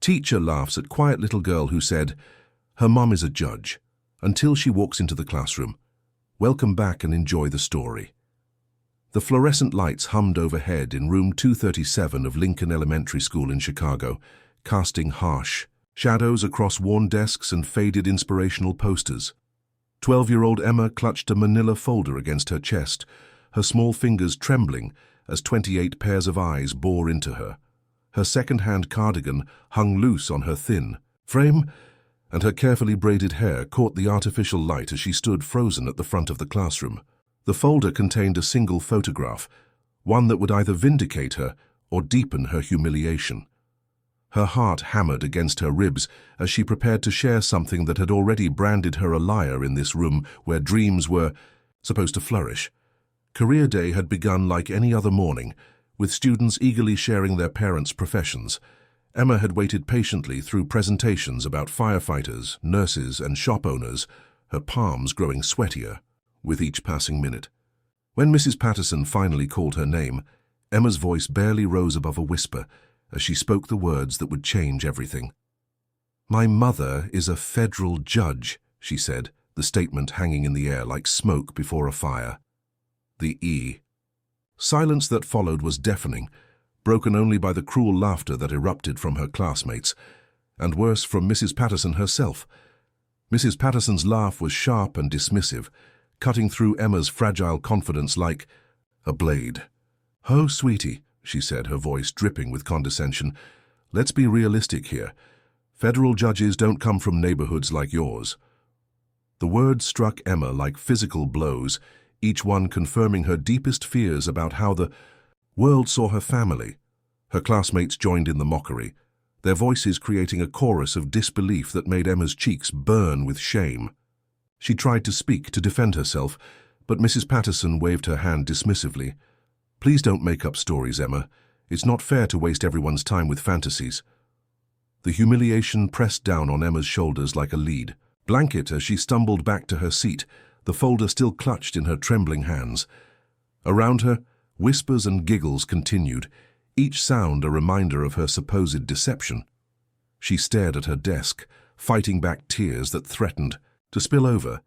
Teacher laughs at quiet little girl who said, her mom is a judge, until she walks into the classroom. Welcome back and enjoy the story. The fluorescent lights hummed overhead in room 237 of Lincoln Elementary School in Chicago, casting harsh shadows across worn desks and faded inspirational posters. 12-year-old Emma clutched a manila folder against her chest, her small fingers trembling as 28 pairs of eyes bore into her. Her second-hand cardigan hung loose on her thin frame, and her carefully braided hair caught the artificial light as she stood frozen at the front of the classroom. The folder contained a single photograph, one that would either vindicate her or deepen her humiliation. Her heart hammered against her ribs as she prepared to share something that had already branded her a liar in this room where dreams were supposed to flourish. Career Day had begun like any other morning, with students eagerly sharing their parents' professions. Emma had waited patiently through presentations about firefighters, nurses, and shop owners, her palms growing sweatier with each passing minute. When Mrs. Patterson finally called her name, Emma's voice barely rose above a whisper as she spoke the words that would change everything. "My mother is a federal judge," she said, the statement hanging in the air like smoke before a fire. The E. Silence that followed was deafening, broken only by the cruel laughter that erupted from her classmates, and worse, from Mrs. Patterson herself. Mrs. Patterson's laugh was sharp and dismissive, cutting through Emma's fragile confidence like a blade. "Oh, sweetie," she said, her voice dripping with condescension, "let's be realistic here. Federal judges don't come from neighborhoods like yours." The words struck Emma like physical blows, each one confirming her deepest fears about how the world saw her family. Her classmates joined in the mockery, their voices creating a chorus of disbelief that made Emma's cheeks burn with shame. She tried to speak, to defend herself, but Mrs. Patterson waved her hand dismissively. "Please don't make up stories, Emma. It's not fair to waste everyone's time with fantasies." The humiliation pressed down on Emma's shoulders like a lead blanket as she stumbled back to her seat, the folder still clutched in her trembling hands. Around her, whispers and giggles continued, each sound a reminder of her supposed deception. She stared at her desk, fighting back tears that threatened to spill over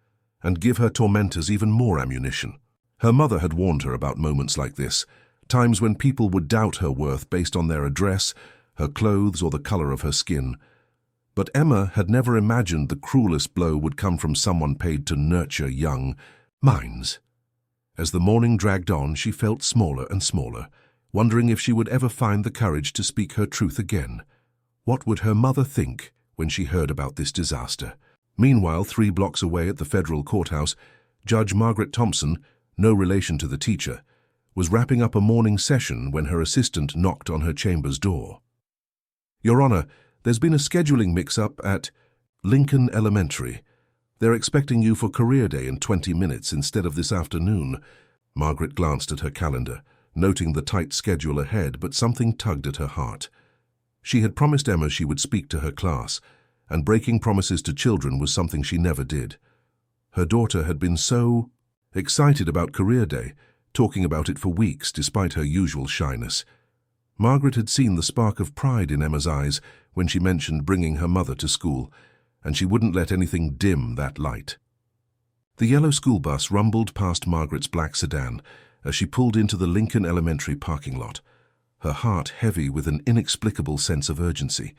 and give her tormentors even more ammunition. Her mother had warned her about moments like this, times when people would doubt her worth based on their address, her clothes, or the color of her skin. But Emma had never imagined the cruelest blow would come from someone paid to nurture young minds. As the morning dragged on, she felt smaller and smaller, wondering if she would ever find the courage to speak her truth again. What would her mother think when she heard about this disaster? Meanwhile, 3 blocks away at the federal courthouse, Judge Margaret Thompson, no relation to the teacher, was wrapping up a morning session when her assistant knocked on her chamber's door. "Your Honor, there's been a scheduling mix-up at Lincoln Elementary. They're expecting you for Career Day in 20 minutes instead of this afternoon." Margaret glanced at her calendar, noting the tight schedule ahead, but something tugged at her heart. She had promised Emma she would speak to her class, and breaking promises to children was something she never did. Her daughter had been so excited about Career Day, talking about it for weeks despite her usual shyness. Margaret had seen the spark of pride in Emma's eyes when she mentioned bringing her mother to school, and she wouldn't let anything dim that light. The yellow school bus rumbled past Margaret's black sedan as she pulled into the Lincoln Elementary parking lot, her heart heavy with an inexplicable sense of urgency.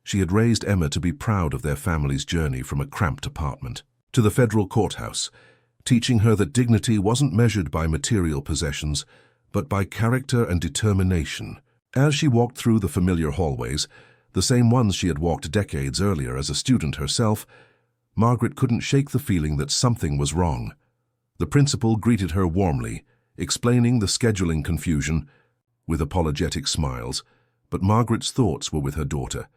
She had raised Emma to be proud of their family's journey from a cramped apartment to the federal courthouse, teaching her that dignity wasn't measured by material possessions, but by character and determination. As she walked through the familiar hallways, the same ones she had walked decades earlier as a student herself, Margaret couldn't shake the feeling that something was wrong. The principal greeted her warmly, explaining the scheduling confusion with apologetic smiles, but Margaret's thoughts were with her daughter.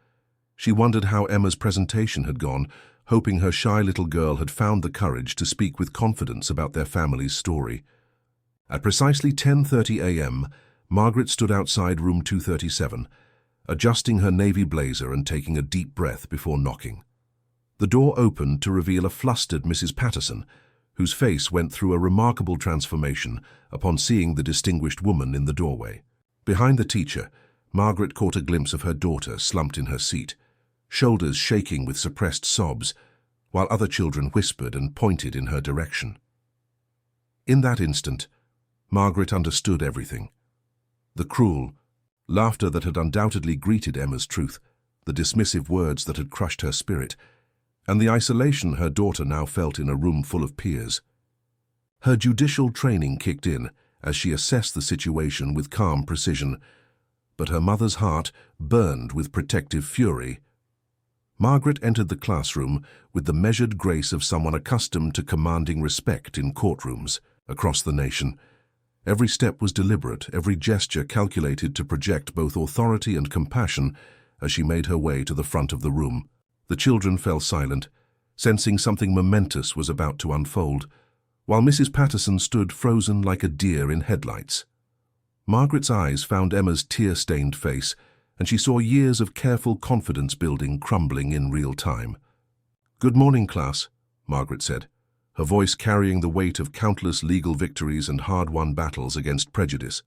She wondered how Emma's presentation had gone, hoping her shy little girl had found the courage to speak with confidence about their family's story. At precisely 10:30 a.m., Margaret stood outside room 237, adjusting her navy blazer and taking a deep breath before knocking. The door opened to reveal a flustered Mrs. Patterson, whose face went through a remarkable transformation upon seeing the distinguished woman in the doorway. Behind the teacher, Margaret caught a glimpse of her daughter slumped in her seat, shoulders shaking with suppressed sobs, while other children whispered and pointed in her direction. In that instant, Margaret understood everything. The cruel laughter that had undoubtedly greeted Emma's truth, the dismissive words that had crushed her spirit, and the isolation her daughter now felt in a room full of peers. Her judicial training kicked in as she assessed the situation with calm precision, but her mother's heart burned with protective fury. Margaret entered the classroom with the measured grace of someone accustomed to commanding respect in courtrooms across the nation. Every step was deliberate, every gesture calculated to project both authority and compassion as she made her way to the front of the room. The children fell silent, sensing something momentous was about to unfold, while Mrs. Patterson stood frozen like a deer in headlights. Margaret's eyes found Emma's tear-stained face, and she saw years of careful confidence building crumbling in real time. "Good morning, class," Margaret said, her voice carrying the weight of countless legal victories and hard-won battles against prejudice.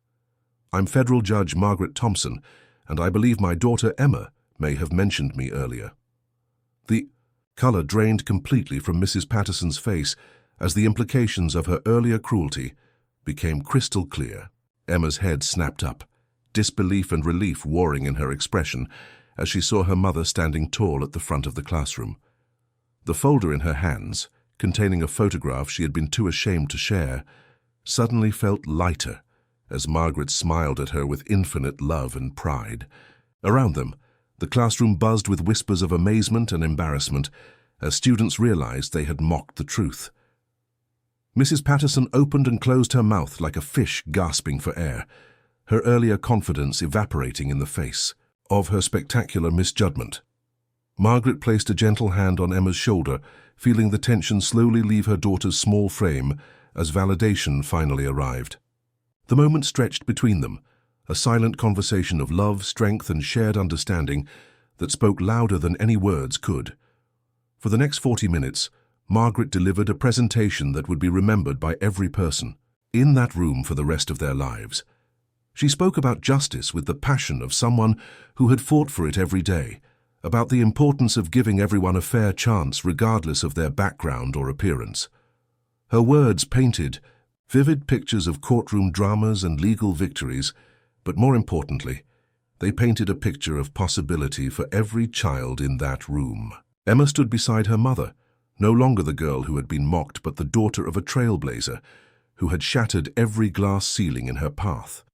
"I'm Federal Judge Margaret Thompson, and I believe my daughter Emma may have mentioned me earlier." The color drained completely from Mrs. Patterson's face as the implications of her earlier cruelty became crystal clear. Emma's head snapped up, disbelief and relief warring in her expression as she saw her mother standing tall at the front of the classroom. The folder in her hands, containing a photograph she had been too ashamed to share, suddenly felt lighter as Margaret smiled at her with infinite love and pride. Around them, the classroom buzzed with whispers of amazement and embarrassment as students realized they had mocked the truth. Mrs. Patterson opened and closed her mouth like a fish gasping for air, her earlier confidence evaporating in the face of her spectacular misjudgment. Margaret placed a gentle hand on Emma's shoulder, feeling the tension slowly leave her daughter's small frame as validation finally arrived. The moment stretched between them, a silent conversation of love, strength, and shared understanding that spoke louder than any words could. For the next 40 minutes, Margaret delivered a presentation that would be remembered by every person in that room for the rest of their lives. She spoke about justice with the passion of someone who had fought for it every day, about the importance of giving everyone a fair chance regardless of their background or appearance. Her words painted vivid pictures of courtroom dramas and legal victories, but more importantly, they painted a picture of possibility for every child in that room. Emma stood beside her mother, no longer the girl who had been mocked, but the daughter of a trailblazer who had shattered every glass ceiling in her path.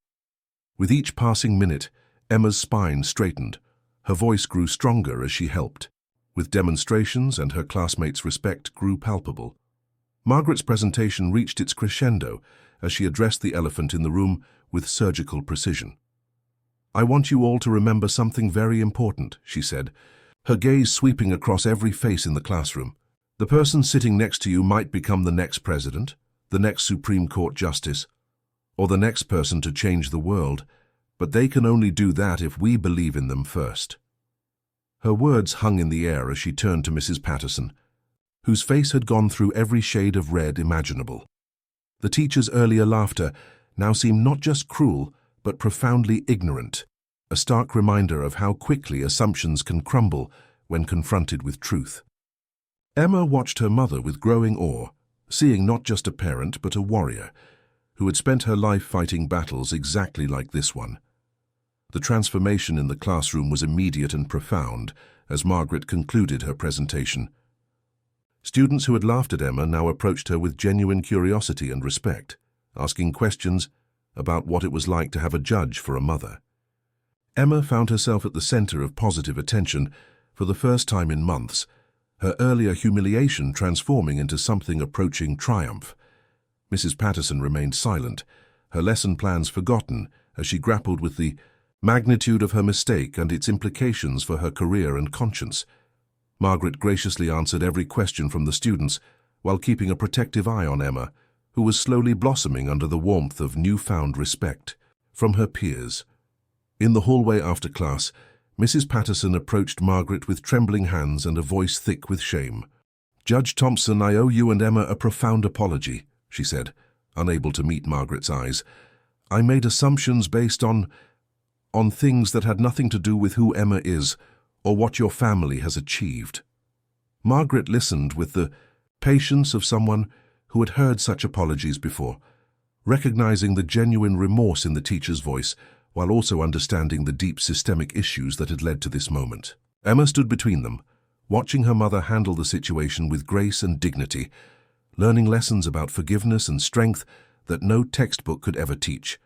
With each passing minute, Emma's spine straightened. Her voice grew stronger as she helped, with demonstrations, and her classmates' respect grew palpable. Margaret's presentation reached its crescendo as she addressed the elephant in the room with surgical precision. "I want you all to remember something very important," she said, her gaze sweeping across every face in the classroom. "The person sitting next to you might become the next president, the next Supreme Court justice, or the next person to change the world, but they can only do that if we believe in them first." Her words hung in the air as she turned to Mrs. Patterson, whose face had gone through every shade of red imaginable. The teacher's earlier laughter now seemed not just cruel, but profoundly ignorant, a stark reminder of how quickly assumptions can crumble when confronted with truth. Emma watched her mother with growing awe, seeing not just a parent but a warrior who had spent her life fighting battles exactly like this one. The transformation in the classroom was immediate and profound as Margaret concluded her presentation. Students who had laughed at Emma now approached her with genuine curiosity and respect, asking questions about what it was like to have a judge for a mother. Emma found herself at the center of positive attention for the first time in months, her earlier humiliation transforming into something approaching triumph. Mrs. Patterson remained silent, her lesson plans forgotten as she grappled with the magnitude of her mistake and its implications for her career and conscience. Margaret graciously answered every question from the students while keeping a protective eye on Emma, who was slowly blossoming under the warmth of newfound respect from her peers. In the hallway after class, Mrs. Patterson approached Margaret with trembling hands and a voice thick with shame. "Judge Thompson, I owe you and Emma a profound apology," she said, unable to meet Margaret's eyes. "I made assumptions based on on things that had nothing to do with who Emma is or what your family has achieved. Margaret listened with the patience of someone who had heard such apologies before, recognizing the genuine remorse in the teacher's voice while also understanding the deep systemic issues that had led to this moment. Emma stood between them, watching her mother handle the situation with grace and dignity, learning lessons about forgiveness and strength that no textbook could ever teach.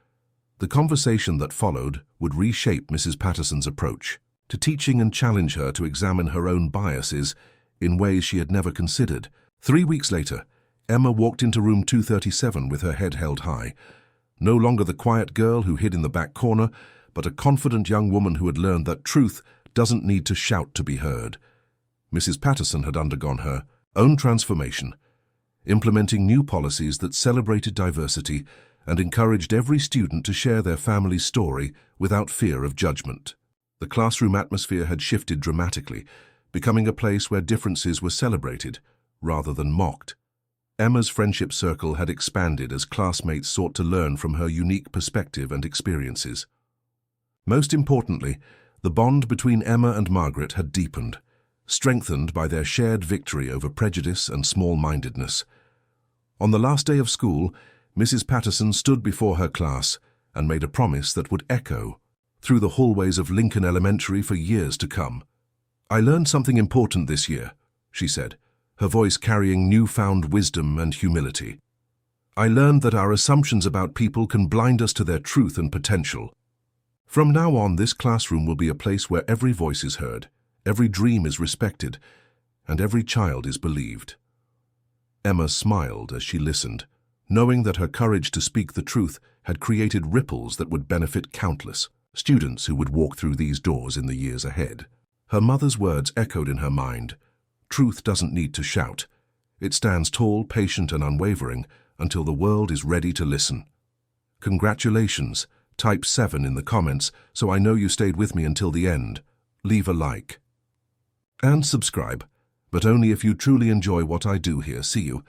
The conversation that followed would reshape Mrs. Patterson's approach to teaching and challenge her to examine her own biases in ways she had never considered. 3 weeks later, Emma walked into room 237 with her head held high, no longer the quiet girl who hid in the back corner, but a confident young woman who had learned that truth doesn't need to shout to be heard. Mrs. Patterson had undergone her own transformation, implementing new policies that celebrated diversity and encouraged every student to share their family's story without fear of judgment. The classroom atmosphere had shifted dramatically, becoming a place where differences were celebrated rather than mocked. Emma's friendship circle had expanded as classmates sought to learn from her unique perspective and experiences. Most importantly, the bond between Emma and Margaret had deepened, strengthened by their shared victory over prejudice and small-mindedness. On the last day of school, Mrs. Patterson stood before her class and made a promise that would echo through the hallways of Lincoln Elementary for years to come. "I learned something important this year," she said, her voice carrying newfound wisdom and humility. "I learned that our assumptions about people can blind us to their truth and potential. From now on, this classroom will be a place where every voice is heard, every dream is respected, and every child is believed." Emma smiled as she listened, knowing that her courage to speak the truth had created ripples that would benefit countless students who would walk through these doors in the years ahead. Her mother's words echoed in her mind. Truth doesn't need to shout. It stands tall, patient, and unwavering until the world is ready to listen. Congratulations. Type 7 in the comments so I know you stayed with me until the end. Leave a like. And subscribe, but only if you truly enjoy what I do here. See you.